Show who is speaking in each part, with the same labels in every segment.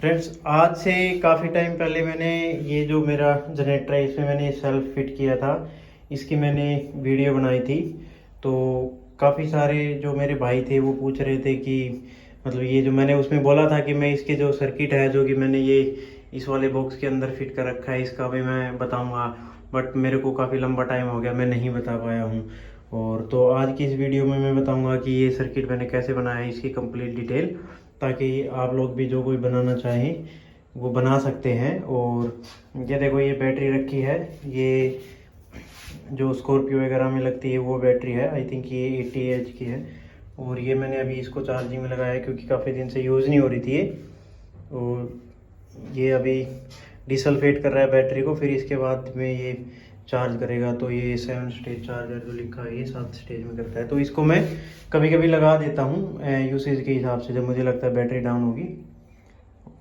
Speaker 1: Friends, आज से काफ़ी टाइम पहले मैंने ये जो मेरा जनरेटर है इसमें मैंने सेल्फ फिट किया था। इसकी मैंने वीडियो बनाई थी। तो काफ़ी सारे जो मेरे भाई थे वो पूछ रहे थे कि मतलब ये जो मैंने उसमें बोला था कि मैं इसके जो सर्किट है जो कि मैंने ये इस वाले बॉक्स के अंदर फिट कर रखा है इसका भी मैं बताऊंगा। बट मेरे को काफ़ी लंबा टाइम हो गया, मैं नहीं बता पाया हूँ। और तो आज की इस वीडियो में मैं बताऊंगा कि ये सर्किट मैंने कैसे बनाया है, इसकी कंप्लीट डिटेल, ताकि आप लोग भी जो कोई बनाना चाहें वो बना सकते हैं। और ये देखो, ये बैटरी रखी है, ये जो स्कॉर्पियो वगैरह में लगती है वो बैटरी है। आई थिंक ये 80 की है। और ये मैंने अभी इसको चार्जिंग में लगाया है क्योंकि काफ़ी दिन से यूज़ नहीं हो रही थी ये। और ये अभी डिसल्फेट कर रहा है बैटरी को, फिर इसके बाद में ये चार्ज करेगा। तो ये 7 स्टेज चार्जर जो लिखा है ये 7 स्टेज में करता है। तो इसको मैं कभी कभी लगा देता हूँ यूसेज के हिसाब से, जब मुझे लगता है बैटरी डाउन होगी।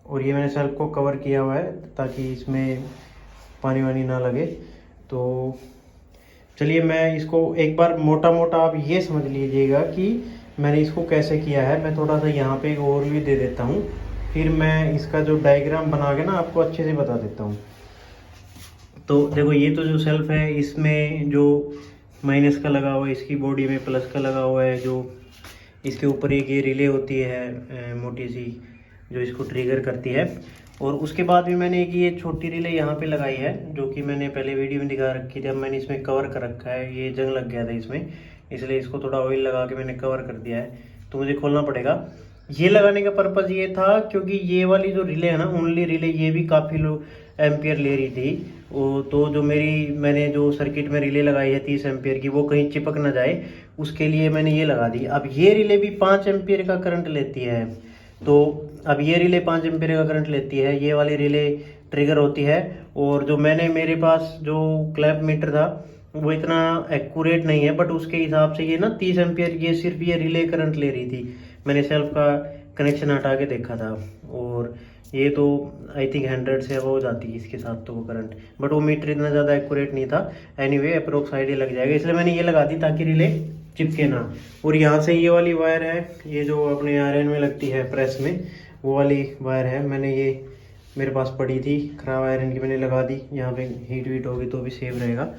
Speaker 1: और ये मैंने सेल्फ को कवर किया हुआ है ताकि इसमें पानी वानी ना लगे। तो चलिए मैं इसको एक बार मोटा मोटा आप ये समझ लीजिएगा कि मैंने इसको कैसे किया है। मैं थोड़ा सा यहाँ पे एक ओवरव्यू दे देता हूँ, फिर मैं इसका जो डायग्राम बना के ना आपको अच्छे से बता देता हूँ। तो देखो, ये तो जो सेल्फ है इसमें जो माइनस का लगा हुआ है, इसकी बॉडी में प्लस का लगा हुआ है। जो इसके ऊपर एक ये रिले होती है मोटी सी, जो इसको ट्रिगर करती है। और उसके बाद भी मैंने एक ये छोटी रिले यहाँ पे लगाई है जो कि मैंने पहले वीडियो में दिखा रखी थी। अब मैंने इसमें कवर कर रखा है, ये जंग लग गया था इसमें, इसलिए इसको थोड़ा ऑयल लगा के मैंने कवर कर दिया है। तो मुझे खोलना पड़ेगा। ये लगाने का पर्पज़ ये था क्योंकि ये वाली जो रिले है ना, ओनली रिले, ये भी काफ़ी लो एम्पियर ले रही थी। वो तो जो मैंने जो सर्किट में रिले लगाई है 30 एम्पियर की, वो कहीं चिपक ना जाए उसके लिए मैंने ये लगा दी। अब ये रिले भी 5 एम्पियर का करंट लेती है। तो अब ये रिले 5 एम्पियर का करंट लेती है, ये वाली रिले ट्रिगर होती है। और जो मैंने मेरे पास जो क्लैप मीटर था वो इतना एक्यूरेट नहीं है, बट उसके हिसाब से ये ना 30 एम्पियर ये सिर्फ ये रिले करंट ले रही थी। मैंने सेल्फ का कनेक्शन हटा के देखा था और ये तो आई थिंक 100 से अब हो जाती है इसके साथ तो वो करंट, बट वो मीटर इतना ज़्यादा एक्यूरेट नहीं था। एनीवे अप्रोक्स आइडिया लग जाएगा, इसलिए मैंने ये लगा दी ताकि रिले चिपके ना। और यहाँ से ये वाली वायर है, ये जो अपने आयरन में लगती है प्रेस में, वो वाली वायर है। मैंने ये मेरे पास पड़ी थी खराब आयरन की, मैंने लगा दी। यहाँ पे हीट वीट होगी तो भी सेफ रहेगा।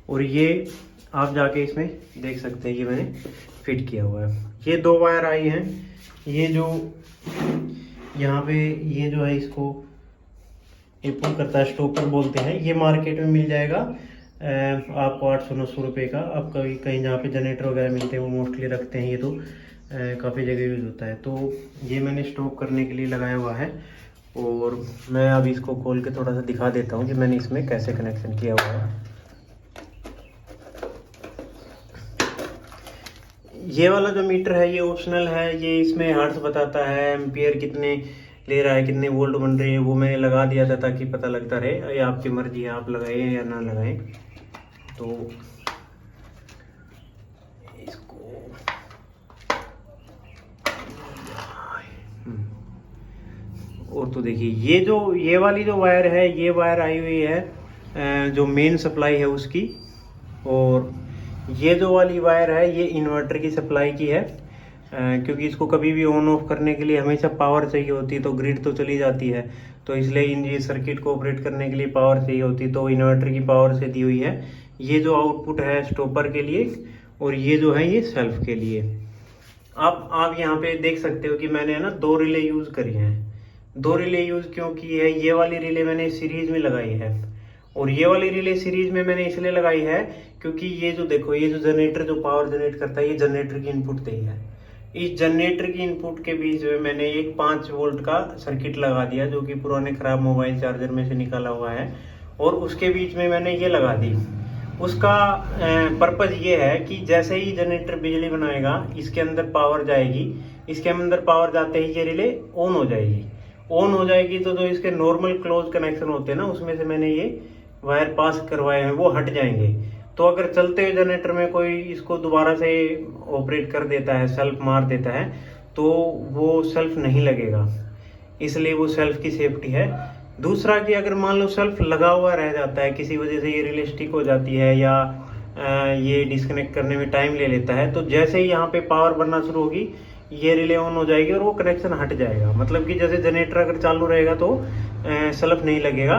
Speaker 1: और ये आप जाके इसमें देख सकते हैं कि मैंने फिट किया हुआ है। ये 2 वायर आई हैं। ये जो यहाँ पे ये जो है इसको ये पुल करता है, स्टॉपर बोलते हैं। ये मार्केट में मिल जाएगा आपको 800-900 रुपये का। अब कभी कहीं जहाँ पे जनरेटर वगैरह मिलते हैं वो मोस्टली रखते हैं। ये तो काफ़ी जगह यूज़ होता है। तो ये मैंने स्टॉक करने के लिए लगाया हुआ है। और मैं अभी इसको खोल के थोड़ा सा दिखा देता हूँ कि मैंने इसमें कैसे कनेक्शन किया हुआ है। ये वाला जो मीटर है ये ऑप्शनल है, ये इसमें हर्ट्ज बताता है, एम्पियर कितने ले रहा है, कितने वोल्ट बन रहे हैं, वो मैंने लगा दिया था ताकि पता लगता रहे। ये आपकी मर्जी है, आप लगाए या ना लगाएं। तो इसको और तो देखिए, ये वाली जो वायर है, ये वायर आई हुई है जो मेन सप्लाई है उसकी। और ये जो वाली वायर है ये इन्वर्टर की सप्लाई की है क्योंकि इसको कभी भी ऑन ऑफ करने के लिए हमेशा पावर चाहिए होती है। तो ग्रिड तो चली जाती है, तो इसलिए इन ये सर्किट को ऑपरेट करने के लिए पावर चाहिए होती है, तो इन्वर्टर की पावर से दी हुई है। ये जो आउटपुट है स्टॉपर के लिए, और ये जो है ये सेल्फ के लिए। आप यहाँ पे देख सकते हो कि मैंने ना 2 रिले यूज़ करी हैं। 2 रिले यूज़ क्यों की है, ये वाली रिले मैंने सीरीज में लगाई है और ये वाली रिले सीरीज में मैंने इसलिए लगाई है क्योंकि ये जो देखो, ये जो जनरेटर जो पावर जनरेट करता है, ये जनरेटर की इनपुट दे है। इस जनरेटर की इनपुट के बीच में मैंने एक 5 वोल्ट का सर्किट लगा दिया जो कि पुराने खराब मोबाइल चार्जर में से निकाला हुआ है। और उसके बीच में मैंने ये लगा दी। उसका पर्पज़ ये है कि जैसे ही जनरेटर बिजली बनाएगा इसके अंदर पावर जाएगी, इसके अंदर पावर जाते ही ये रिले ऑन हो जाएगी। ऑन हो जाएगी तो जो इसके नॉर्मल क्लोज कनेक्शन होते हैं ना, उसमें से मैंने ये वायर पास करवाए हैं, वो हट जाएंगे। तो अगर चलते हुए जनरेटर में कोई इसको दोबारा से ऑपरेट कर देता है, सेल्फ मार देता है, तो वो सेल्फ नहीं लगेगा। इसलिए वो सेल्फ की सेफ्टी है। दूसरा कि अगर मान लो सेल्फ लगा हुआ रह जाता है, किसी वजह से ये रिले स्टिक हो जाती है या ये डिस्कनेक्ट करने में टाइम ले लेता है, तो जैसे ही यहाँ पे पावर बनना शुरू होगी ये रिले ऑन हो जाएगी और वो कनेक्शन हट जाएगा। मतलब कि जैसे जनरेटर अगर चालू रहेगा तो सलफ नहीं लगेगा,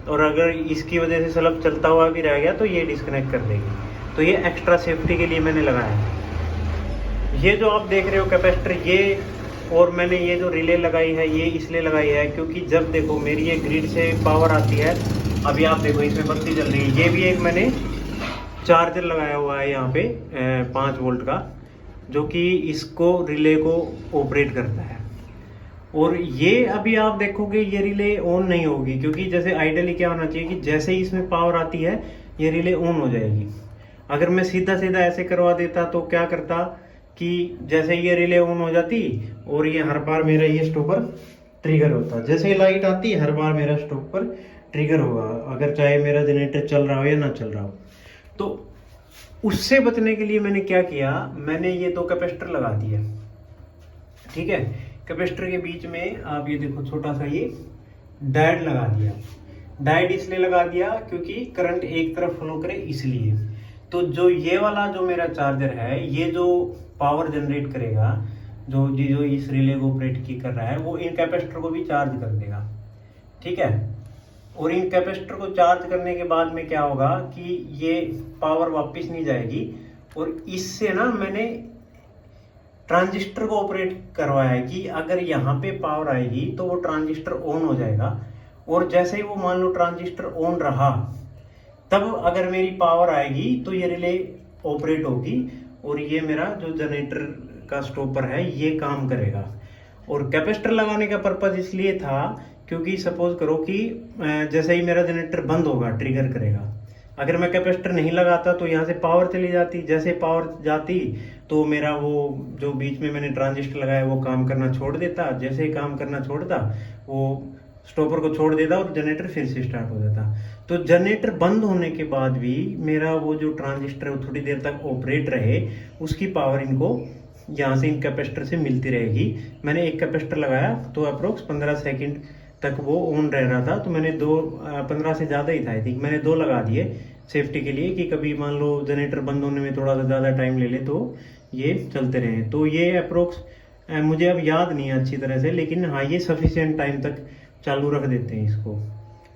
Speaker 1: और अगर इसकी वजह से सलफ चलता हुआ भी रह गया तो ये डिस्कनेक्ट कर देगी। तो ये एक्स्ट्रा सेफ्टी के लिए मैंने लगाया है। ये जो आप देख रहे हो कैपेसिटर, ये और मैंने ये जो रिले लगाई है ये इसलिए लगाई है क्योंकि जब देखो मेरी ये ग्रिड से पावर आती है, अभी आप देखो इसमें बत्ती जल रही है, ये भी एक मैंने चार्जर लगाया हुआ है यहाँ पे 5 वोल्ट का, जो कि इसको रिले को ऑपरेट करता है। और ये अभी आप देखोगे ये रिले ऑन नहीं होगी, क्योंकि जैसे आइडियली क्या होना चाहिए कि जैसे ही इसमें पावर आती है ये रिले ऑन हो जाएगी। अगर मैं सीधा सीधा ऐसे करवा देता तो क्या करता कि जैसे ये रिले ऑन हो जाती और ये हर बार मेरा ये स्टॉपर ट्रिगर होता, जैसे ही लाइट आती हर बार मेरा स्टॉपर ट्रिगर होगा, अगर चाहे मेरा जनरेटर चल रहा हो या ना चल रहा हो। तो उससे बचने के लिए मैंने क्या किया, मैंने ये 2 कैपेसिटर लगा दिए। ठीक है, कैपेसिटर के बीच में आप ये देखो छोटा सा ये डायोड लगा दिया। डायोड इसलिए लगा दिया क्योंकि करंट एक तरफ फ्लो करे इसलिए। तो जो ये वाला जो मेरा चार्जर है, ये जो पावर जनरेट करेगा, जो इस रिले को ऑपरेट की कर रहा है, वो इन कैपेसिटर को भी चार्ज कर देगा। ठीक है, और इन कैपेसिटर को चार्ज करने के बाद में क्या होगा कि ये पावर वापस नहीं जाएगी, और इससे ना मैंने ट्रांजिस्टर को ऑपरेट करवाया है कि अगर यहाँ पे पावर आएगी तो वो ट्रांजिस्टर ऑन हो जाएगा, और जैसे ही वो मान लो ट्रांजिस्टर ऑन रहा, तब अगर मेरी पावर आएगी तो ये रिले ऑपरेट होगी और ये मेरा जो जनरेटर का स्टॉपर है ये काम करेगा। और कैपेसिटर लगाने का पर्पज इसलिए था क्योंकि सपोज करो कि जैसे ही मेरा जनरेटर बंद होगा ट्रिगर करेगा, अगर मैं कैपेसिटर नहीं लगाता तो यहाँ से पावर चली जाती, जैसे पावर जाती तो मेरा वो जो बीच में मैंने ट्रांजिस्टर लगाया वो काम करना छोड़ देता, जैसे ही काम करना छोड़ता वो स्टॉपर को छोड़ देता और जनरेटर फिर से स्टार्ट हो जाता। तो जनरेटर बंद होने के बाद भी मेरा वो जो ट्रांजिस्टर है वो थोड़ी देर तक ऑपरेट रहे, उसकी पावर इनको यहाँ से इन कैपेसिटर से मिलती रहेगी। मैंने एक कैपेसिटर लगाया तो अप्रोक्स 15 सेकंड तक वो ऑन रह रहा था, तो मैंने 15 से ज़्यादा ही था आई थिंक, मैंने 2 लगा दिए सेफ्टी के लिए कि कभी मान लो जनरेटर बंद होने में थोड़ा सा ज़्यादा टाइम ले ले तो ये चलते रहे। तो ये अप्रोक्स मुझे अब याद नहीं है अच्छी तरह से, लेकिन हाँ ये सफिशिएंट टाइम तक चालू रख देते हैं इसको।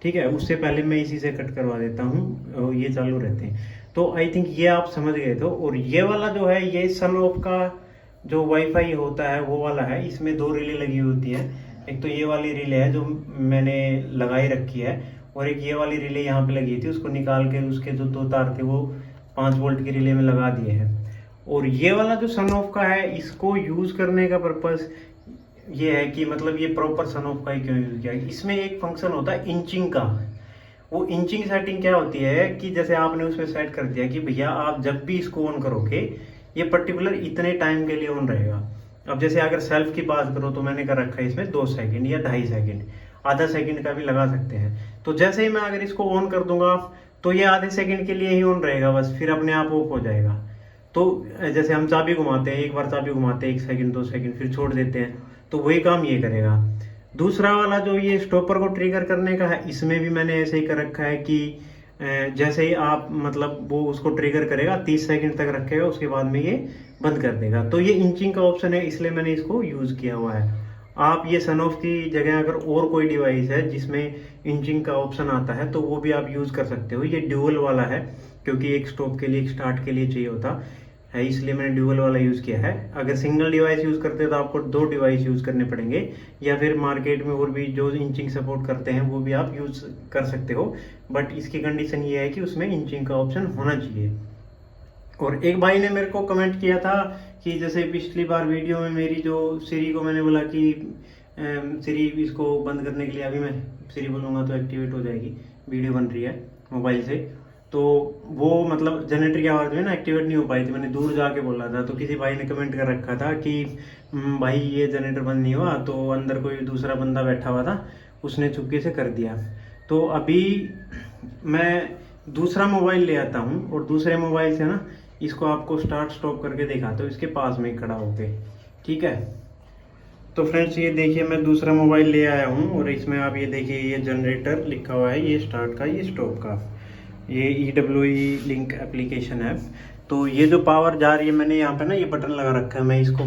Speaker 1: ठीक है, उससे पहले मैं इसी से कट करवा देता हूँ, ये चालू रहते हैं। तो आई थिंक ये आप समझ गए थे। और ये वाला जो है ये सनऑफ का जो वाईफाई होता है वो वाला है, इसमें 2 रिले लगी होती है। एक तो ये वाली रिले है जो मैंने लगाई रखी है, और एक ये वाली रिले यहाँ पे लगी थी, उसको निकाल के उसके जो 2 तार थे वो 5 वोल्ट की रिले में लगा दिए हैं। और ये वाला जो सनऑफ का है इसको यूज करने का पर्पस ये है कि मतलब ये प्रॉपर सनऑफ का ही क्यों यूज किया, इसमें एक फंक्शन होता है इंचिंग का। वो इंचिंग सेटिंग क्या होती है कि जैसे आपने उसमें सेट कर दिया कि भैया आप जब भी इसको ऑन करोगे ये पर्टिकुलर इतने टाइम के लिए ऑन रहेगा। अब जैसे अगर सेल्फ की बात करो तो मैंने कर रखा है इसमें 2 सेकंड या 2.5 सेकंड, आधा सेकंड का भी लगा सकते हैं। तो जैसे ही मैं अगर इसको ऑन कर दूंगा तो ये आधे सेकंड के लिए ही ऑन रहेगा, बस फिर अपने आप ऑफ हो जाएगा। तो जैसे हम चाबी घुमाते हैं, एक बार चाबी घुमाते हैं 1 सेकंड 2 सेकंड फिर छोड़ देते हैं, तो वही काम ये करेगा। दूसरा वाला जो ये स्टॉपर को ट्रिगर करने का है, इसमें भी मैंने ऐसे ही कर रखा है कि जैसे ही आप मतलब वो उसको ट्रिगर करेगा 30 सेकंड तक रखेगा, उसके बाद में ये बंद कर देगा। तो ये इंचिंग का ऑप्शन है, इसलिए मैंने इसको यूज किया हुआ है। आप ये सनऑफ की जगह अगर और कोई डिवाइस है जिसमें इंचिंग का ऑप्शन आता है तो वो भी आप यूज कर सकते हो। ये ड्यूअल वाला है क्योंकि एक स्टॉप के लिए एक स्टार्ट के लिए चाहिए होता है, इसलिए मैंने ड्यूअल वाला यूज किया है। अगर सिंगल डिवाइस यूज करते हैं तो आपको 2 डिवाइस यूज करने पड़ेंगे, या फिर मार्केट में और भी जो इंचिंग सपोर्ट करते हैं वो भी आप यूज कर सकते हो, बट इसकी कंडीशन ये है कि उसमें इंचिंग का ऑप्शन होना चाहिए। और एक भाई ने मेरे को कमेंट किया था कि जैसे पिछली बार वीडियो में मेरी जो सिरी को मैंने बोला कि सिरी इसको बंद करने के लिए, अभी मैं सिरी बोलूँगा तो एक्टिवेट हो जाएगी, वीडियो बन रही है मोबाइल से, तो वो मतलब जनरेटर की आवाज़ में ना एक्टिवेट नहीं हो पाई थी, मैंने दूर जाके बोला था। तो किसी भाई ने कमेंट कर रखा था कि भाई ये जनरेटर बंद नहीं हुआ, तो अंदर कोई दूसरा बंदा बैठा हुआ था उसने चुपके से कर दिया। तो अभी मैं दूसरा मोबाइल ले आता हूँ और दूसरे मोबाइल से ना इसको आपको स्टार्ट स्टॉप करके दिखाता हूँ इसके पास में खड़ा होके, ठीक है। तो फ्रेंड्स ये देखिए मैं दूसरा मोबाइल ले आया हूँ और इसमें आप ये देखिए ये जनरेटर लिखा हुआ है, ये स्टार्ट का, ये स्टॉप का, ये EWE लिंक एप्लीकेशन है। तो ये जो पावर जा रही है, मैंने यहाँ पे ना ये बटन लगा रखा है, मैं इसको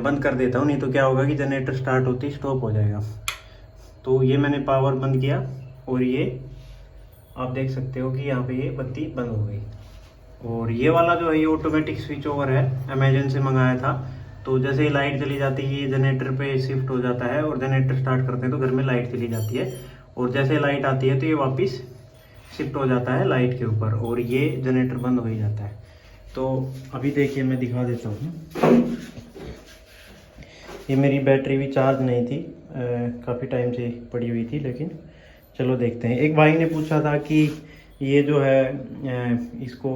Speaker 1: बंद कर देता हूँ, नहीं तो क्या होगा कि जनरेटर स्टार्ट होती स्टॉप हो जाएगा। तो ये मैंने पावर बंद किया और ये आप देख सकते हो कि यहाँ पे ये बत्ती बंद हो गई। और ये वाला जो है ये ऑटोमेटिक स्विच ओवर है, अमेजन से मंगाया था। तो जैसे ही लाइट चली जाती है ये जनरेटर पे शिफ्ट हो जाता है और जनरेटर स्टार्ट करते हैं तो घर में लाइट चली जाती है, और जैसे लाइट आती है तो ये वापस शिफ्ट हो जाता है लाइट के ऊपर और ये जनरेटर बंद हो ही जाता है। तो अभी देखिए मैं दिखा देता हूँ। ये मेरी बैटरी भी चार्ज नहीं थी, काफ़ी टाइम से पड़ी हुई थी, लेकिन चलो देखते हैं। एक भाई ने पूछा था कि ये जो है इसको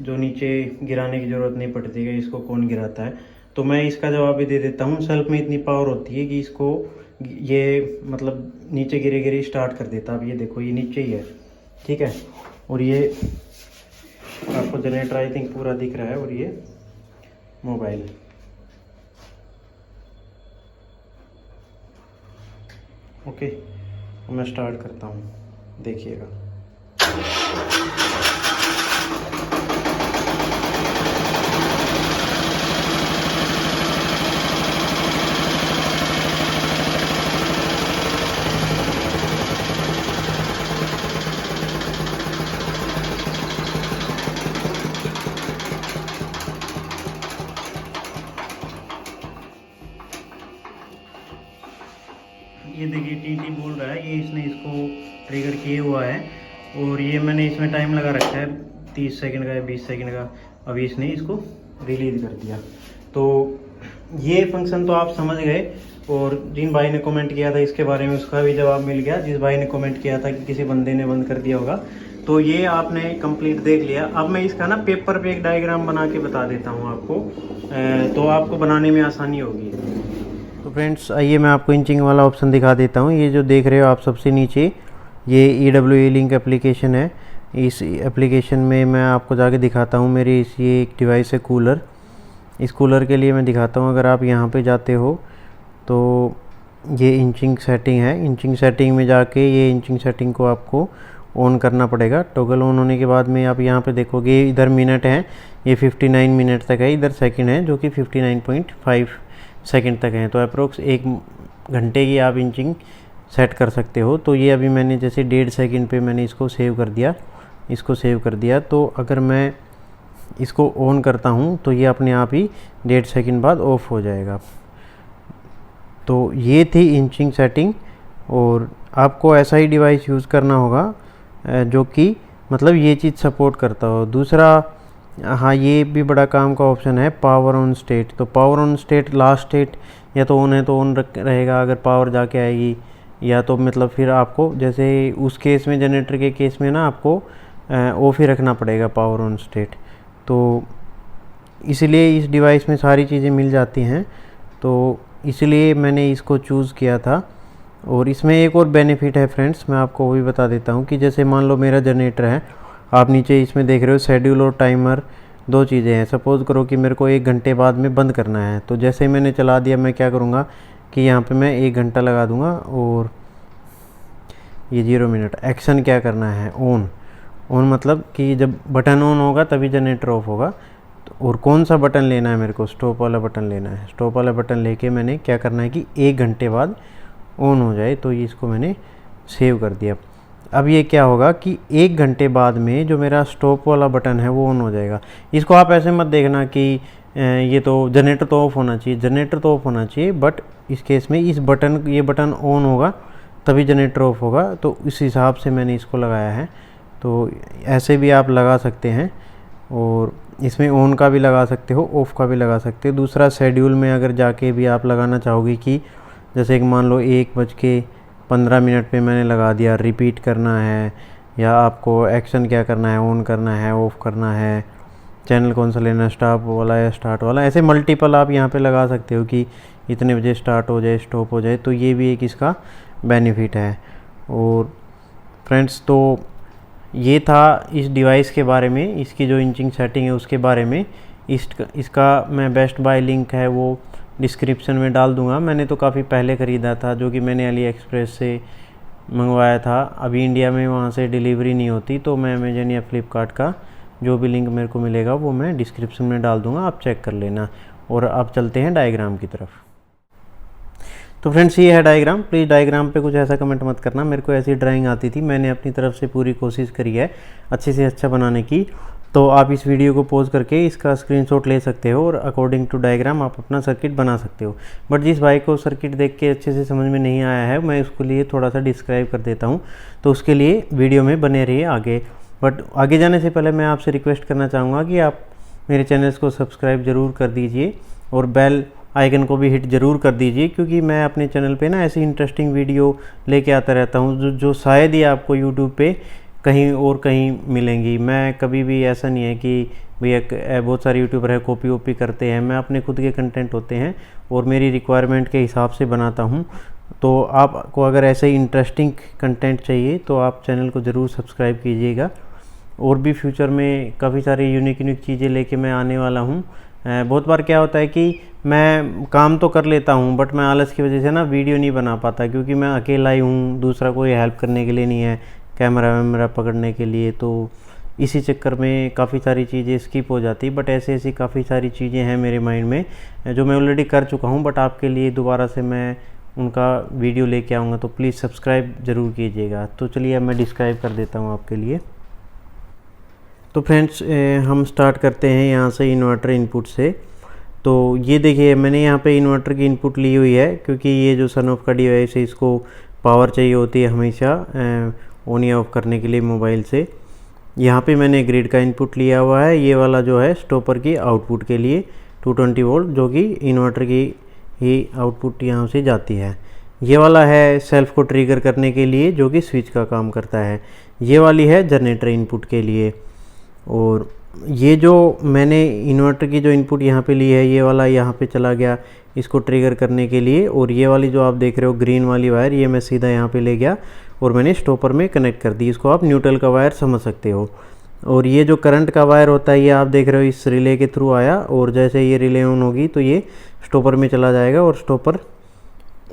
Speaker 1: जो नीचे गिराने की ज़रूरत नहीं पड़ती है, इसको कौन गिराता है। तो मैं इसका जवाब भी दे देता हूँ। सेल्फ में इतनी पावर होती है कि इसको ये मतलब नीचे गिरे गिरे स्टार्ट कर देता। अब ये देखो ये नीचे ही है, ठीक है। और ये आपको जनरेटर आई थिंक पूरा दिख रहा है, और ये मोबाइल। ओके, मैं स्टार्ट करता हूँ, देखिएगा। ये देखिए टीटी बोल रहा है, ये इसने इसको ट्रिगर किए हुआ है, और ये मैंने इसमें टाइम लगा रखा है 30 सेकंड का या 20 सेकंड का। अभी इसने इसको रिलीज कर दिया। तो ये फंक्शन तो आप समझ गए, और जिन भाई ने कमेंट किया था इसके बारे में उसका भी जवाब मिल गया। जिस भाई ने कमेंट किया था कि किसी बंदे ने बंद कर दिया होगा, तो ये आपने कंप्लीट देख लिया। अब मैं इसका ना पेपर पे एक डायग्राम बना के बता देता हूँ आपको, तो आपको बनाने में आसानी होगी। तो फ्रेंड्स आइए मैं आपको इंचिंग वाला ऑप्शन दिखा देता हूँ। ये जो देख रहे हो आप सबसे नीचे, ये EWE लिंक एप्लीकेशन है। इस एप्लीकेशन में मैं आपको जाके दिखाता हूँ। मेरी ये एक डिवाइस है कूलर, इस कूलर के लिए मैं दिखाता हूँ। अगर आप यहाँ पे जाते हो तो ये इंचिंग सेटिंग है। इंचिंग सेटिंग में जाके ये इंचिंग सेटिंग को आपको ऑन करना पड़ेगा। टॉगल ऑन होने के बाद में आप यहाँ पे देखोगे इधर मिनट है, ये 59 मिनट तक है, इधर सेकंड है जो कि 59.5 सेकंड तक है। तो अप्रोक्स 1 घंटे की आप इंचिंग सेट कर सकते हो। तो ये अभी मैंने जैसे 1.5 सेकंड पे मैंने इसको सेव कर दिया, इसको सेव कर दिया। तो अगर मैं इसको ऑन करता हूँ तो ये अपने आप ही 1.5 सेकंड बाद ऑफ हो जाएगा। तो ये थी इंचिंग सेटिंग, और आपको ऐसा ही डिवाइस यूज़ करना होगा जो कि मतलब ये चीज़ सपोर्ट करता हो। दूसरा, हाँ, ये भी बड़ा काम का ऑप्शन है, पावर ऑन स्टेट। तो power on state, last state या तो ऑन है तो ऑन रहेगा अगर पावर जाके आएगी, या तो मतलब फिर आपको जैसे उस केस में, जनरेटर के केस में ना आपको ऑफ ही रखना पड़ेगा पावर ऑन स्टेट। तो इसलिए इस डिवाइस में सारी चीज़ें मिल जाती हैं, तो इसलिए मैंने इसको चूज़ किया था। और इसमें एक और बेनिफिट है फ्रेंड्स, मैं आपको वो भी बता देता हूँ कि जैसे मान लो मेरा जनरेटर है, आप नीचे इसमें देख रहे हो शेड्यूल और टाइमर, 2 चीज़ें हैं। सपोज़ करो कि मेरे को 1 घंटे बाद में बंद करना है, तो जैसे ही मैंने चला दिया, मैं क्या करूँगा कि यहाँ पे मैं 1 घंटा लगा दूँगा, और ये 0 मिनट। एक्शन क्या करना है, ऑन। ऑन मतलब कि जब बटन ऑन होगा तभी जनरेटर ऑफ होगा। तो और कौन सा बटन लेना है मेरे को, स्टॉप वाला बटन लेना है। स्टॉप वाला बटन लेके मैंने क्या करना है कि 1 घंटे बाद ऑन हो जाए। तो ये इसको मैंने सेव कर दिया। अब ये क्या होगा कि 1 घंटे बाद में जो मेरा स्टॉप वाला बटन है वो ऑन हो जाएगा। इसको आप ऐसे मत देखना कि ये तो जनरेटर तो ऑफ होना चाहिए, जनरेटर तो ऑफ होना चाहिए, बट इस केस में इस बटन, ये बटन ऑन होगा तभी जनरेटर ऑफ होगा। तो इस हिसाब से मैंने इसको लगाया है। तो ऐसे भी आप लगा सकते हैं, और इसमें ऑन का भी लगा सकते हो, ऑफ़ का भी लगा सकते हो। दूसरा, शेड्यूल में अगर जाके भी आप लगाना चाहोगे कि जैसे एक मान लो 1:15 पे मैंने लगा दिया, रिपीट करना है, या आपको एक्शन क्या करना है, ऑन करना है, ऑफ़ करना है, चैनल कौन सा लेना है, स्टॉप वाला या स्टार्ट वाला, ऐसे मल्टीपल आप यहाँ पे लगा सकते हो कि इतने बजे स्टार्ट हो जाए, स्टॉप हो जाए। तो ये भी एक इसका बेनिफिट है। और फ्रेंड्स, तो ये था इस डिवाइस के बारे में, इसकी जो इंचिंग सेटिंग है उसके बारे में। इसका मैं बेस्ट बाय लिंक है वो डिस्क्रिप्शन में डाल दूंगा। मैंने तो काफ़ी पहले ख़रीदा था, जो कि मैंने अली एक्सप्रेस से मंगवाया था। अभी इंडिया में वहाँ से डिलीवरी नहीं होती, तो मैं अमेजन या फ्लिपकार्ट का जो भी लिंक मेरे को मिलेगा वो मैं डिस्क्रिप्शन में डाल दूँगा, आप चेक कर लेना। और अब चलते हैं डायग्राम की तरफ। तो फ्रेंड्स ये है डायग्राम। प्लीज़ डायग्राम पे कुछ ऐसा कमेंट मत करना, मेरे को ऐसी ड्राइंग आती थी, मैंने अपनी तरफ से पूरी कोशिश करी है अच्छे से अच्छा बनाने की। तो आप इस वीडियो को पॉज करके इसका स्क्रीनशॉट ले सकते हो और अकॉर्डिंग टू डायग्राम आप अपना सर्किट बना सकते हो। बट जिस भाई को सर्किट देख के अच्छे से समझ में नहीं आया है, मैं उसके लिए थोड़ा सा डिस्क्राइब कर देता हूँ, तो उसके लिए वीडियो में बने रहिए आगे। बट आगे जाने से पहले मैं आपसे रिक्वेस्ट करना चाहूँगा कि आप मेरे चैनल्स को सब्सक्राइब ज़रूर कर दीजिए और बेल आइकन को भी हिट ज़रूर कर दीजिए, क्योंकि मैं अपने चैनल पे ना ऐसी इंटरेस्टिंग वीडियो लेके आता रहता हूँ जो शायद ही आपको यूट्यूब पे कहीं मिलेंगी। मैं कभी भी ऐसा नहीं है कि भैया बहुत सारे यूट्यूबर है कॉपी वॉपी करते हैं, मैं अपने खुद के कंटेंट होते हैं और मेरी रिक्वायरमेंट के हिसाब से बनाता हूँ। तो आपको अगर ऐसे ही इंटरेस्टिंग कंटेंट चाहिए तो आप चैनल को ज़रूर सब्सक्राइब कीजिएगा। और भी फ्यूचर में काफ़ी सारी यूनिक चीज़ें लेके मैं आने वाला हूँ। बहुत बार क्या होता है कि मैं काम तो कर लेता हूँ बट मैं आलस की वजह से ना वीडियो नहीं बना पाता, क्योंकि मैं अकेला ही हूँ, दूसरा कोई हेल्प करने के लिए नहीं है कैमरा वैमरा पकड़ने के लिए। तो इसी चक्कर में काफ़ी सारी चीज़ें स्किप हो जाती। बट ऐसी काफ़ी सारी चीज़ें हैं मेरे माइंड में जो मैं ऑलरेडी कर चुका हूँ, बट आपके लिए दोबारा से मैं उनका वीडियो लेके आऊँगा, तो प्लीज़ सब्सक्राइब ज़रूर कीजिएगा। तो चलिए अब मैं डिस्क्राइब कर देता हूँ आपके लिए। तो फ्रेंड्स हम स्टार्ट करते हैं यहाँ से इन्वर्टर इनपुट से। तो ये देखिए मैंने यहाँ पे इन्वर्टर की इनपुट ली हुई है, क्योंकि ये जो सन ऑफ का डिवाइस है इसको पावर चाहिए होती है हमेशा ऑन या ऑफ करने के लिए मोबाइल से। यहाँ पे मैंने ग्रिड का इनपुट लिया हुआ है, ये वाला जो है स्टॉपर की आउटपुट के लिए 220 वोल्ट, जो कि इन्वर्टर की ही आउटपुट यहाँ से जाती है। ये वाला है सेल्फ को ट्रिगर करने के लिए, जो कि स्विच का काम करता है। ये वाली है जनरेटर इनपुट के लिए। और ये जो मैंने इन्वर्टर की जो इनपुट यहाँ पे ली है, ये वाला यहाँ पे चला गया इसको ट्रिगर करने के लिए। और ये वाली जो आप देख रहे हो ग्रीन वाली वायर, ये मैं सीधा यहाँ पे ले गया और मैंने स्टॉपर में कनेक्ट कर दी। इसको आप न्यूट्रल का वायर समझ सकते हो। और ये जो करंट का वायर होता है ये आप देख रहे हो इस रिले के थ्रू आया, और जैसे ये रिले ऑन होगी तो ये स्टॉपर में चला जाएगा और स्टॉपर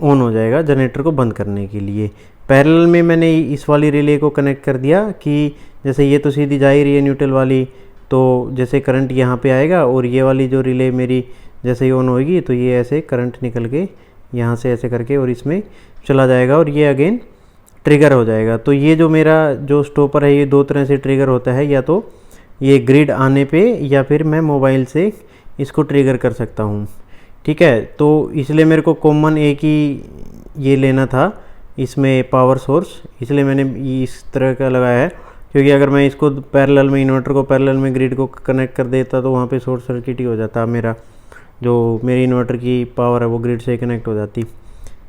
Speaker 1: ऑन हो जाएगा जनरेटर को बंद करने के लिए। पैरेलल में मैंने इस वाली रिले को कनेक्ट कर दिया कि जैसे ये तो सीधी जा ही रही है न्यूट्रल वाली, तो जैसे करंट यहाँ पे आएगा और ये वाली जो रिले मेरी जैसे ही ऑन होगी तो ये ऐसे करंट निकल के यहाँ से ऐसे करके और इसमें चला जाएगा और ये अगेन ट्रिगर हो जाएगा। तो ये जो मेरा जो स्टॉपर है ये दो तरह से ट्रिगर होता है, या तो ये ग्रिड आने पे या फिर मैं मोबाइल से इसको ट्रिगर कर सकता हूँ। ठीक है, तो इसलिए मेरे को कॉमन एक ही ये लेना था इसमें पावर सोर्स, इसलिए मैंने इस तरह का लगाया है। क्योंकि अगर मैं इसको पैरेलल में इन्वर्टर को पैरेलल में ग्रिड को कनेक्ट कर देता तो वहाँ पे शॉर्ट सर्किट ही हो जाता, मेरा जो मेरी इन्वर्टर की पावर है वो ग्रिड से कनेक्ट हो जाती।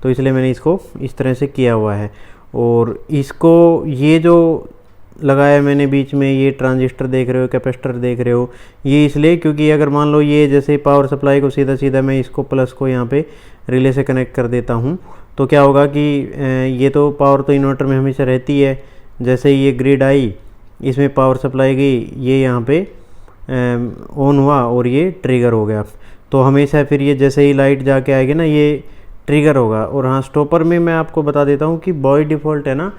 Speaker 1: तो इसलिए मैंने इसको इस तरह से किया हुआ है। और इसको ये जो लगाया मैंने बीच में, ये ट्रांजिस्टर देख रहे हो, कैपेसिटर देख रहे हो, ये इसलिए क्योंकि अगर मान लो ये जैसे पावर सप्लाई को सीधा मैं इसको प्लस को यहाँ पे रिले से कनेक्ट कर देता हूँ, तो क्या होगा कि ये तो पावर तो इन्वर्टर में हमेशा रहती है। जैसे ही ये ग्रिड आई इसमें पावर सप्लाई गई, ये यहाँ पे ऑन हुआ और ये ट्रिगर हो गया, तो हमेशा फिर ये जैसे ही लाइट जाके आएगी ना ये ट्रिगर होगा। और हाँ, स्टॉपर में मैं आपको बता देता हूँ कि बाय डिफ़ॉल्ट है ना,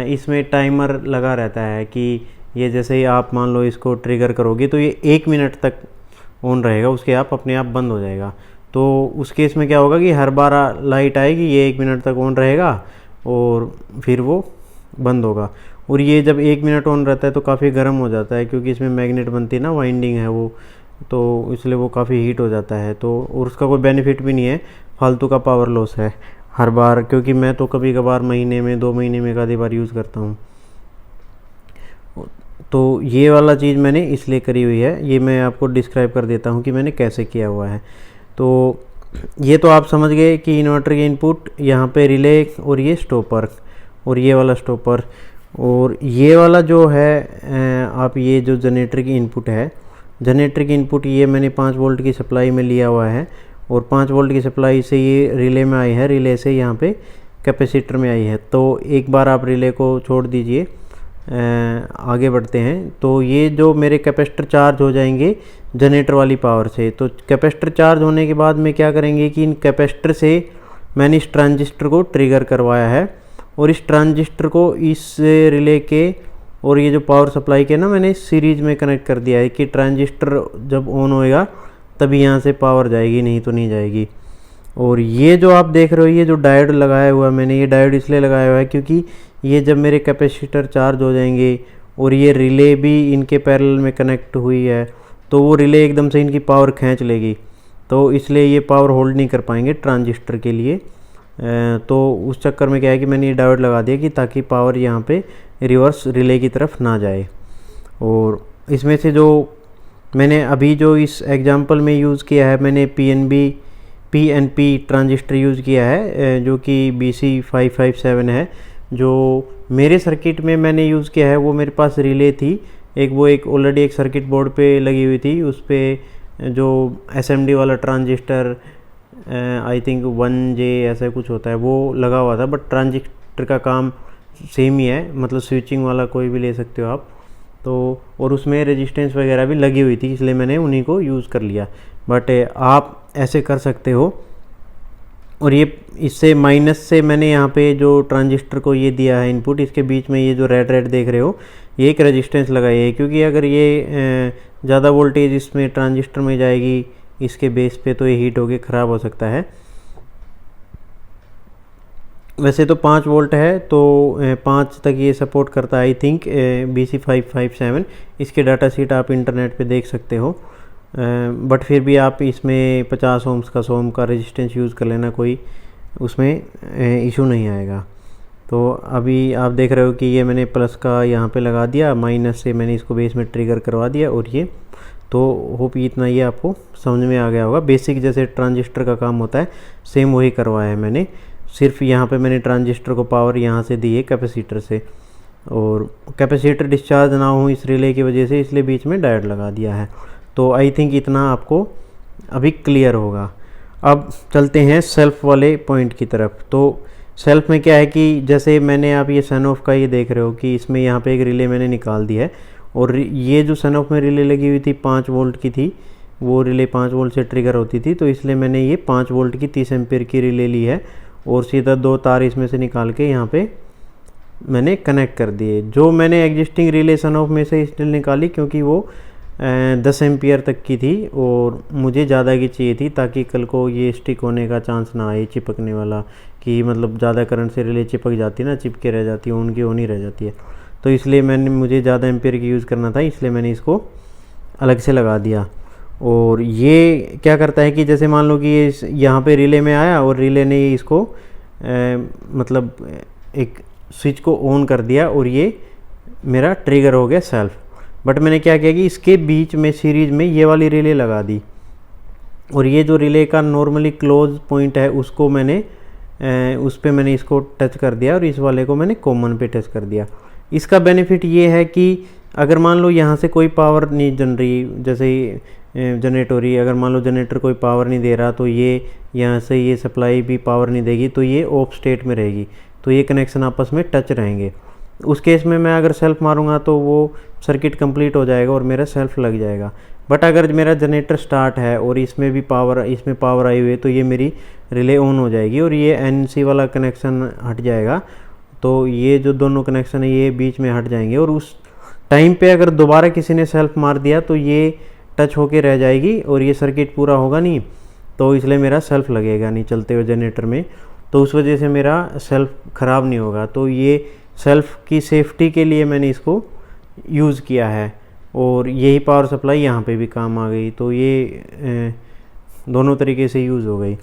Speaker 1: इसमें टाइमर लगा रहता है कि ये जैसे ही आप मान लो इसको ट्रिगर करोगे तो ये 1 मिनट तक ऑन रहेगा, उसके आप अपने आप बंद हो जाएगा। तो उस केस में क्या होगा कि हर बार लाइट आएगी, ये 1 मिनट तक ऑन रहेगा और फिर वो बंद होगा। और ये जब 1 मिनट ऑन रहता है तो काफ़ी गर्म हो जाता है, क्योंकि इसमें मैग्नेट बनती है ना, वाइंडिंग है वो, तो इसलिए वो काफ़ी हीट हो जाता है। तो और उसका कोई बेनिफिट भी नहीं है, फालतू का पावर लॉस है हर बार, क्योंकि मैं तो कभी कभार महीने में 2 महीने में एक आधी बार यूज़ करता हूँ। तो ये वाला चीज़ मैंने इसलिए करी हुई है, ये मैं आपको डिस्क्राइब कर देता हूँ कि मैंने कैसे किया हुआ है। तो ये तो आप समझ गए कि इन्वर्टर की इनपुट यहाँ पे रिले और ये स्टॉपर और ये वाला स्टॉपर। और ये वाला जो है आप ये जो जनरेटर की इनपुट है, जनरेटर की इनपुट ये मैंने 5 वोल्ट की सप्लाई में लिया हुआ है और 5 वोल्ट की सप्लाई से ये रिले में आई है, रिले से यहाँ पे कैपेसिटर में आई है। तो एक बार आप रिले को छोड़ दीजिए, आगे बढ़ते हैं। तो ये जो मेरे कैपेसिटर चार्ज हो जाएंगे जनरेटर वाली पावर से। तो कैपेसिटर चार्ज होने के बाद में क्या करेंगे कि इन कैपेसिटर से मैंने इस ट्रांजिस्टर को ट्रिगर करवाया है और इस ट्रांजिस्टर को इस रिले के और ये जो पावर सप्लाई के ना मैंने सीरीज में कनेक्ट कर दिया है कि ट्रांजिस्टर जब ऑन होएगा तभी यहाँ से पावर जाएगी, नहीं तो नहीं जाएगी। और ये जो आप देख रहे हो ये जो डायोड लगाया हुआ है मैंने, ये डायोड इसलिए लगाया हुआ है क्योंकि ये जब मेरे कैपेसिटर चार्ज हो जाएंगे और ये रिले भी इनके पैरेलल में कनेक्ट हुई है तो वो रिले एकदम से इनकी पावर खींच लेगी, तो इसलिए ये पावर होल्ड नहीं कर पाएंगे ट्रांजिस्टर के लिए। तो उस चक्कर में क्या है कि मैंने ये डायोड लगा दिया कि ताकि पावर यहाँ पे रिवर्स रिले की तरफ ना जाए। और इसमें से जो मैंने अभी जो इस एग्जांपल में यूज़ किया है मैंने PNP ट्रांजिस्टर यूज़ किया है जो कि BC557 है। जो मेरे सर्किट में मैंने यूज़ किया है वो मेरे पास रिले थी एक ऑलरेडी एक सर्किट बोर्ड पे लगी हुई थी, उस पर जो SMD वाला ट्रांजिस्टर आई थिंक 1J ऐसा कुछ होता है वो लगा हुआ था। बट ट्रांजिस्टर का काम सेम ही है, मतलब स्विचिंग वाला कोई भी ले सकते हो आप। तो और उसमें रेजिस्टेंस वगैरह भी लगी हुई थी इसलिए मैंने उन्हीं को यूज़ कर लिया। बट आप ऐसे कर सकते हो। और ये इससे माइनस से मैंने यहाँ पे जो ट्रांजिस्टर को ये दिया है इनपुट, इसके बीच में ये जो रेड देख रहे हो ये एक रेजिस्टेंस लगाई है, क्योंकि अगर ये ज़्यादा वोल्टेज इसमें ट्रांजिस्टर में जाएगी इसके बेस पे तो ये हीट होके ख़राब हो सकता है। वैसे तो 5 वोल्ट है तो 5 तक ये सपोर्ट करता है आई थिंक BC557। इसके डाटा शीट आप इंटरनेट पे देख सकते हो। बट फिर भी आप इसमें 50 ओम्स का 100 ओम का रेजिस्टेंस यूज़ कर लेना, कोई उसमें इशू नहीं आएगा। तो अभी आप देख रहे हो कि ये मैंने प्लस का यहाँ पे लगा दिया, माइनस से मैंने इसको बेस में ट्रिगर करवा दिया। और ये तो होप इतना ये आपको समझ में आ गया होगा। बेसिक जैसे ट्रांजिस्टर का काम होता है सेम वही करवाया है मैंने, सिर्फ यहाँ पे मैंने ट्रांजिस्टर को पावर यहाँ से दी है कैपेसिटर से, और कैपेसिटर डिस्चार्ज ना हो इस रिले की वजह से इसलिए बीच में डायोड लगा दिया है। तो आई थिंक इतना आपको अभी क्लियर होगा। अब चलते हैं सेल्फ वाले पॉइंट की तरफ। तो सेल्फ में क्या है कि जैसे मैंने आप ये सन ऑफ का ये देख रहे हो कि इसमें यहाँ पे एक रिले मैंने निकाल दी है, और ये जो सन ऑफ में रिले लगी हुई थी 5 वोल्ट की थी, वो रिले 5 वोल्ट से ट्रिगर होती थी, तो इसलिए मैंने ये 5 वोल्ट की 30 एम्पीयर की रिले ली है और सीधा 2 तार इसमें से निकाल के यहाँ पे मैंने कनेक्ट कर दिए। जो मैंने एग्जिस्टिंग रिले सन ऑफ में से इसलिए निकाली क्योंकि वो 10 एम्पीयर तक की थी और मुझे ज़्यादा की चाहिए थी ताकि कल को ये स्टिक होने का चांस ना आए, चिपकने वाला, कि मतलब ज़्यादा करंट से रिले चिपक जाती ना, चिपके रह जाती है, उनकी होनी रह जाती है। तो इसलिए मुझे ज़्यादा एम्पीयर की यूज़ करना था, इसलिए मैंने इसको अलग से लगा दिया। और ये क्या करता है कि जैसे मान लो कि ये यहाँ पे रिले में आया और रिले ने इसको मतलब एक स्विच को ऑन कर दिया और ये मेरा ट्रिगर हो गया सेल्फ। बट मैंने क्या किया कि इसके बीच में सीरीज में ये वाली रिले लगा दी, और ये जो रिले का नॉर्मली क्लोज पॉइंट है उसको मैंने उस पर मैंने इसको टच कर दिया और इस वाले को मैंने कॉमन पे टच कर दिया। इसका बेनिफिट ये है कि अगर मान लो यहाँ से कोई पावर नहीं जन रही, जैसे जनरेट हो रही है, अगर मान लो जनरेटर कोई पावर नहीं दे रहा तो ये यहाँ से ये सप्लाई भी पावर नहीं देगी, तो ये ऑफ स्टेट में रहेगी, तो ये कनेक्शन आपस में टच रहेंगे। उस केस में मैं अगर सेल्फ मारूंगा तो वो सर्किट कंप्लीट हो जाएगा और मेरा सेल्फ लग जाएगा। बट अगर मेरा जनरेटर स्टार्ट है और इसमें पावर आई हुई है तो ये मेरी रिले ऑन हो जाएगी और ये NC वाला कनेक्शन हट जाएगा, तो ये जो दोनों कनेक्शन है ये बीच में हट जाएंगे। और उस टाइम पे अगर दोबारा किसी ने सेल्फ मार दिया तो ये टच होके रह जाएगी और ये सर्किट पूरा होगा नहीं, तो इसलिए मेरा सेल्फ लगेगा नहीं चलते हुए जनरेटर में, तो उस वजह से मेरा सेल्फ ख़राब नहीं होगा। तो ये सेल्फ की सेफ्टी के लिए मैंने इसको यूज़ किया है, और यही पावर सप्लाई यहाँ पे भी काम आ गई, तो ये दोनों तरीके से यूज़ हो गई।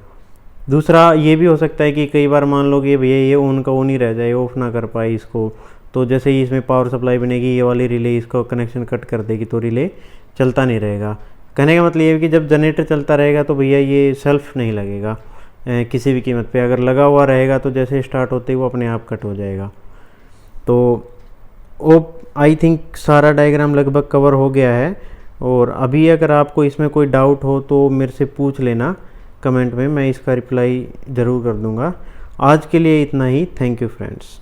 Speaker 1: दूसरा ये भी हो सकता है कि कई बार मान लो कि भैया ये ऑन का ऑन ही रह जाए, ऑफ ना कर पाए इसको, तो जैसे ही इसमें पावर सप्लाई बनेगी ये वाली रिले इसको कनेक्शन कट कर देगी तो रिले चलता नहीं रहेगा। कहने का मतलब ये है कि जब जनरेटर चलता रहेगा तो भैया ये सेल्फ नहीं लगेगा किसी भी कीमत पे, अगर लगा हुआ रहेगा तो जैसे स्टार्ट होते ही वो अपने आप कट हो जाएगा। तो वो आई थिंक सारा डायग्राम लगभग कवर हो गया है, और अभी अगर आपको इसमें कोई डाउट हो तो मेरे से पूछ लेना कमेंट में, मैं इसका रिप्लाई ज़रूर कर दूंगा। आज के लिए इतना ही। Thank you friends.